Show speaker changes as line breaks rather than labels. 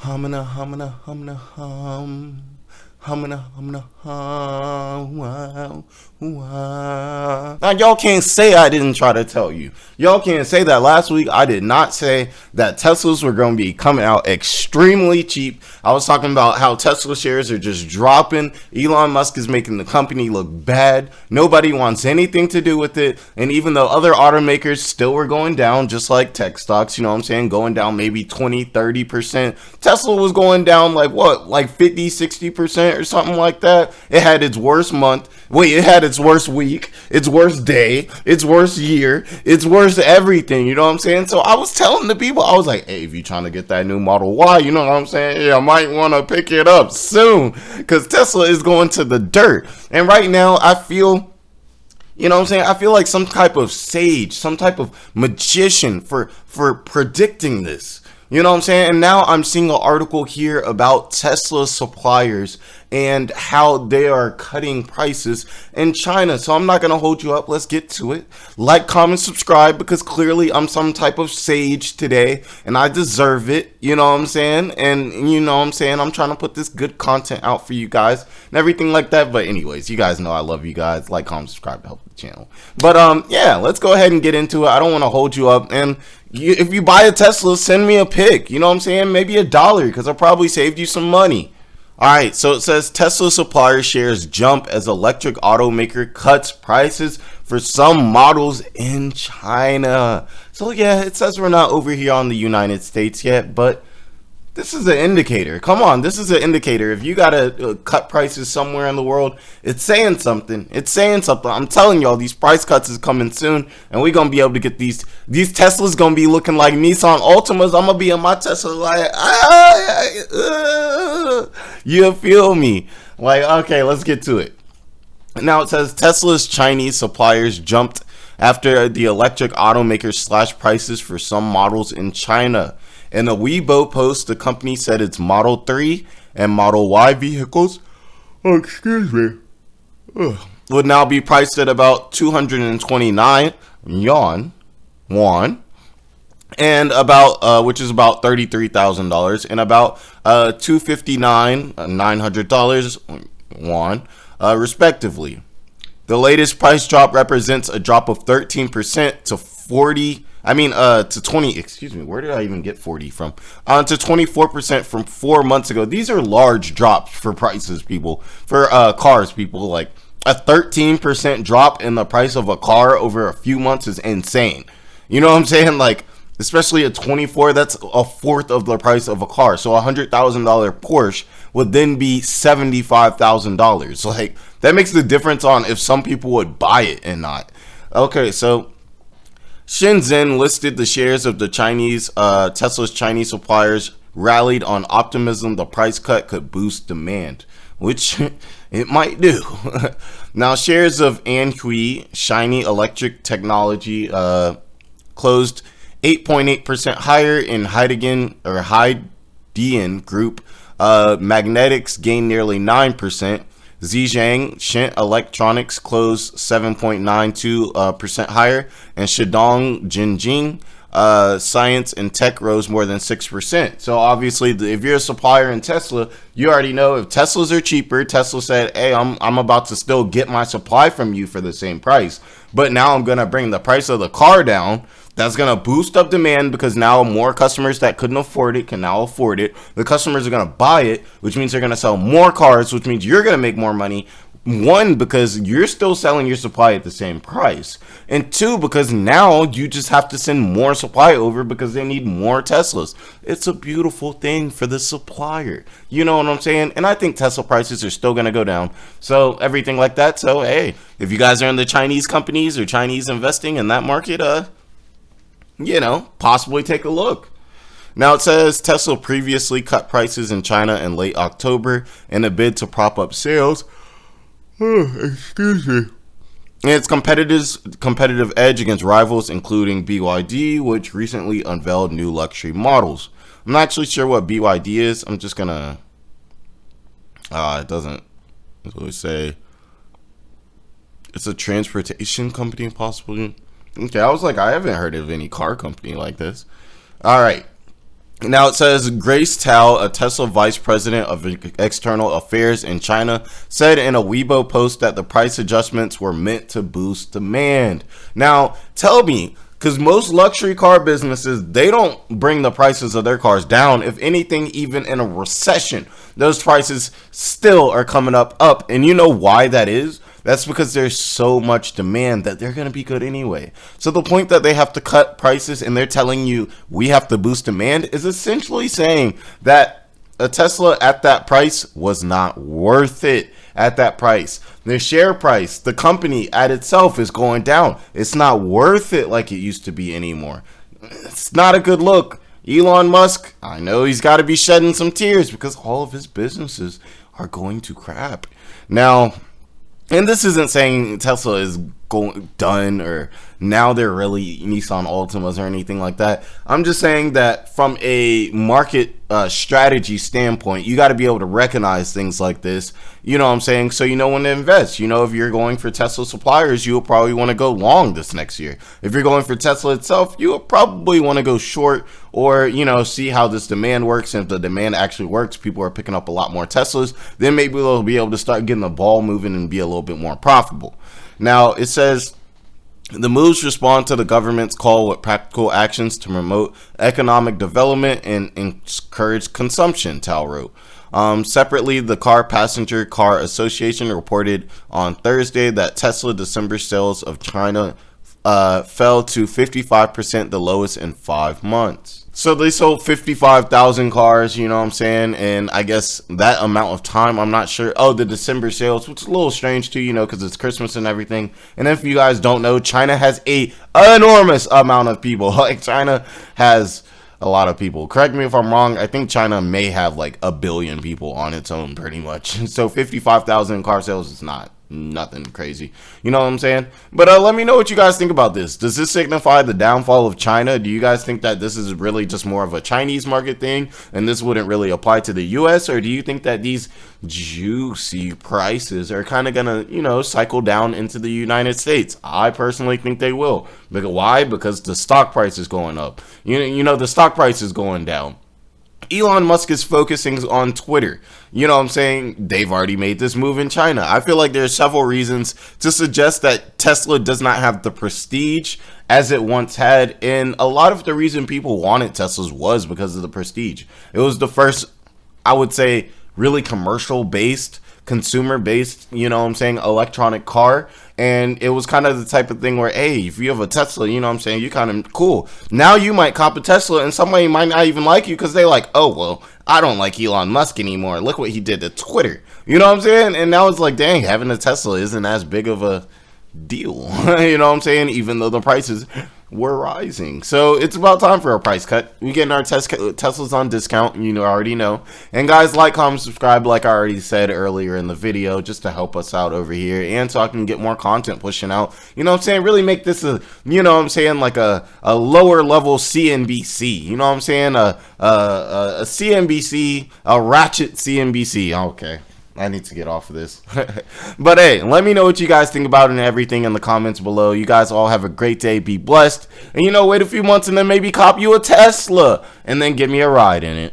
Humna, humna, humna, hum. Humna, humna, hum. Wow, wow. Now, y'all can't say I didn't try to tell you. Y'all can't say that last week I did not say that Teslas were going to be coming out extremely cheap. I was talking about how Tesla shares are just dropping. Elon Musk is making the company look bad. Nobody wants anything to do with it. And even though other automakers still were going down, just like tech stocks, you know what I'm saying, going down maybe 20-30%. Tesla was going down like what, like 50-60% or something like that. It had its worst month. Wait, it had its worst week, its worst day, its worst year, its worst everything. You know what I'm saying? So I was telling the people, I was like, hey, if you're trying to get that new Model Y, you know what I'm saying? Yeah, I might want to pick it up soon because Tesla is going to the dirt. And right now, I feel, you know what I'm saying? I feel like some type of sage, some type of magician for predicting this. You know what I'm saying? And now I'm seeing an article here about Tesla suppliers and how they are cutting prices in China. So I'm not going to hold you up. Let's get to it. Like, comment, subscribe, because clearly I'm some type of sage today and I deserve it. You know what I'm saying? And you know what I'm saying? I'm trying to put this good content out for you guys and everything like that. But anyways, you guys know I love you guys. Like, comment, subscribe to help the channel. But yeah, let's go ahead and get into it. I don't want to hold you up. And if you buy a Tesla, send me a pic. You know what I'm saying? Maybe $1 because I probably saved you some money. All right, so it says Tesla supplier shares jump as electric automaker cuts prices for some models in China. So yeah, it says we're not over here on the United States yet, but this is an indicator. Come on, this is an indicator. If you gotta cut prices somewhere in the world, it's saying something. It's saying something. I'm telling y'all, these price cuts is coming soon, and we're gonna be able to get these Teslas gonna be looking like Nissan Altimas. I'm gonna be in my Tesla like, you feel me? Like, okay, let's get to it. Now it says Tesla's Chinese suppliers jumped after the electric automaker slashed prices for some models in China. In a Weibo post, the company said its Model 3 and Model Y vehicles, would now be priced at about 229 yuan, and about which is about $33,000, and about $259,900 won, respectively. The latest price drop represents a drop of 13% to 20, excuse me, where did I even get 40 from? To 24% from 4 months ago. These are large drops for prices, people, for cars, people. Like a 13% drop in the price of a car over a few months is insane. You know what I'm saying? Like, especially a 24, that's a fourth of the price of a car. So a $100,000 Porsche would then be $75,000. Like, that makes the difference on if some people would buy it and not. Okay, so Shenzhen listed the shares of the Tesla's Chinese suppliers rallied on optimism the price cut could boost demand, which it might do. Now, shares of Anhui Shiny Electric Technology closed 8.8% higher in Haidian Group. Magnetics gained nearly 9%. Zhejiang Shent Electronics closed 7.92% higher, and Shandong Jinjing Science and Tech rose more than 6%. So obviously, if you're a supplier in Tesla, you already know if Teslas are cheaper. Tesla said, "Hey, I'm about to still get my supply from you for the same price, but now I'm gonna bring the price of the car down." That's going to boost up demand because now more customers that couldn't afford it can now afford it. The customers are going to buy it, which means they're going to sell more cars, which means you're going to make more money. One, because you're still selling your supply at the same price. And two, because now you just have to send more supply over because they need more Teslas. It's a beautiful thing for the supplier. You know what I'm saying? And I think Tesla prices are still going to go down. So everything like that. So, hey, if you guys are in the Chinese companies or Chinese investing in that market, you know, possibly take a look. Now it says Tesla previously cut prices in China in late October in a bid to prop up sales. Excuse me. And its competitive edge against rivals, including BYD, which recently unveiled new luxury models. I'm not actually sure what BYD is. I'm just gonna. It doesn't really say. It's a transportation company, possibly. Okay, I was like, I haven't heard of any car company like this. All right. Now it says Grace Tao, a Tesla vice president of external affairs in China, said in a Weibo post that the price adjustments were meant to boost demand. Now, tell me, because most luxury car businesses, they don't bring the prices of their cars down. If anything, even in a recession, those prices still are coming up. And you know why that is? That's because there's so much demand that they're going to be good anyway. So the point that they have to cut prices and they're telling you we have to boost demand is essentially saying that a Tesla at that price was not worth it at that price. The share price, the company at itself is going down. It's not worth it like it used to be anymore. It's not a good look. Elon Musk, I know he's got to be shedding some tears because all of his businesses are going to crap. Now, and this isn't saying Tesla is done or now they're really Nissan Altimas or anything like that. I'm just saying that from a market strategy standpoint, you got to be able to recognize things like this. You know what I'm saying? So you know when to invest. You know, if you're going for Tesla suppliers, you'll probably want to go long this next year. If you're going for Tesla itself, you'll probably want to go short or, you know, see how this demand works. And if the demand actually works, people are picking up a lot more Teslas, then maybe they'll be able to start getting the ball moving and be a little bit more profitable. Now, it says the moves respond to the government's call with practical actions to promote economic development and encourage consumption, Tao wrote. Separately, the Passenger Car Association reported on Thursday that Tesla December sales of China fell to 55%, the lowest in 5 months. So they sold 55,000 cars, you know what I'm saying? And I guess that amount of time, I'm not sure. Oh, the December sales, which is a little strange too, you know, because it's Christmas and everything. And if you guys don't know, China has an enormous amount of people. Like, China has a lot of people. Correct me if I'm wrong. I think China may have like 1 billion people on its own pretty much. So 55,000 car sales is nothing crazy, you know what I'm saying? But let me know what you guys think about this. Does this signify the downfall of China? Do you guys think that this is really just more of a Chinese market thing and this wouldn't really apply to the US, or do you think that these juicy prices are kind of gonna, you know, cycle down into the United States? I personally think they will. Because why? Because the stock price is going up. You know, the stock price is going down. Elon Musk is focusing on Twitter. You know what I'm saying? They've already made this move in China. I feel like there's several reasons to suggest that Tesla does not have the prestige as it once had. And a lot of the reason people wanted Teslas was because of the prestige. It was the first, I would say, really commercial based, consumer based, you know what I'm saying, electronic car. And it was kind of the type of thing where, hey, if you have a Tesla, you know what I'm saying, you kind of cool. Now you might cop a Tesla and somebody might not even like you because they like, oh, well, I don't like Elon Musk anymore. Look what he did to Twitter. You know what I'm saying? And now it's like, dang, having a Tesla isn't as big of a deal. You know what I'm saying? Even though the prices were rising. So it's about time for a price cut. We're getting our Teslas on discount, you know, already know. And guys, like, comment, subscribe, like I already said earlier in the video, just to help us out over here and so I can get more content pushing out. You know what I'm saying? Really make this a, you know what I'm saying, like a lower level CNBC. You know what I'm saying? A CNBC, a ratchet CNBC. Okay. I need to get off of this. But hey, let me know what you guys think about it and everything in the comments below. You guys all have a great day. Be blessed. And, you know, wait a few months and then maybe cop you a Tesla and then give me a ride in it.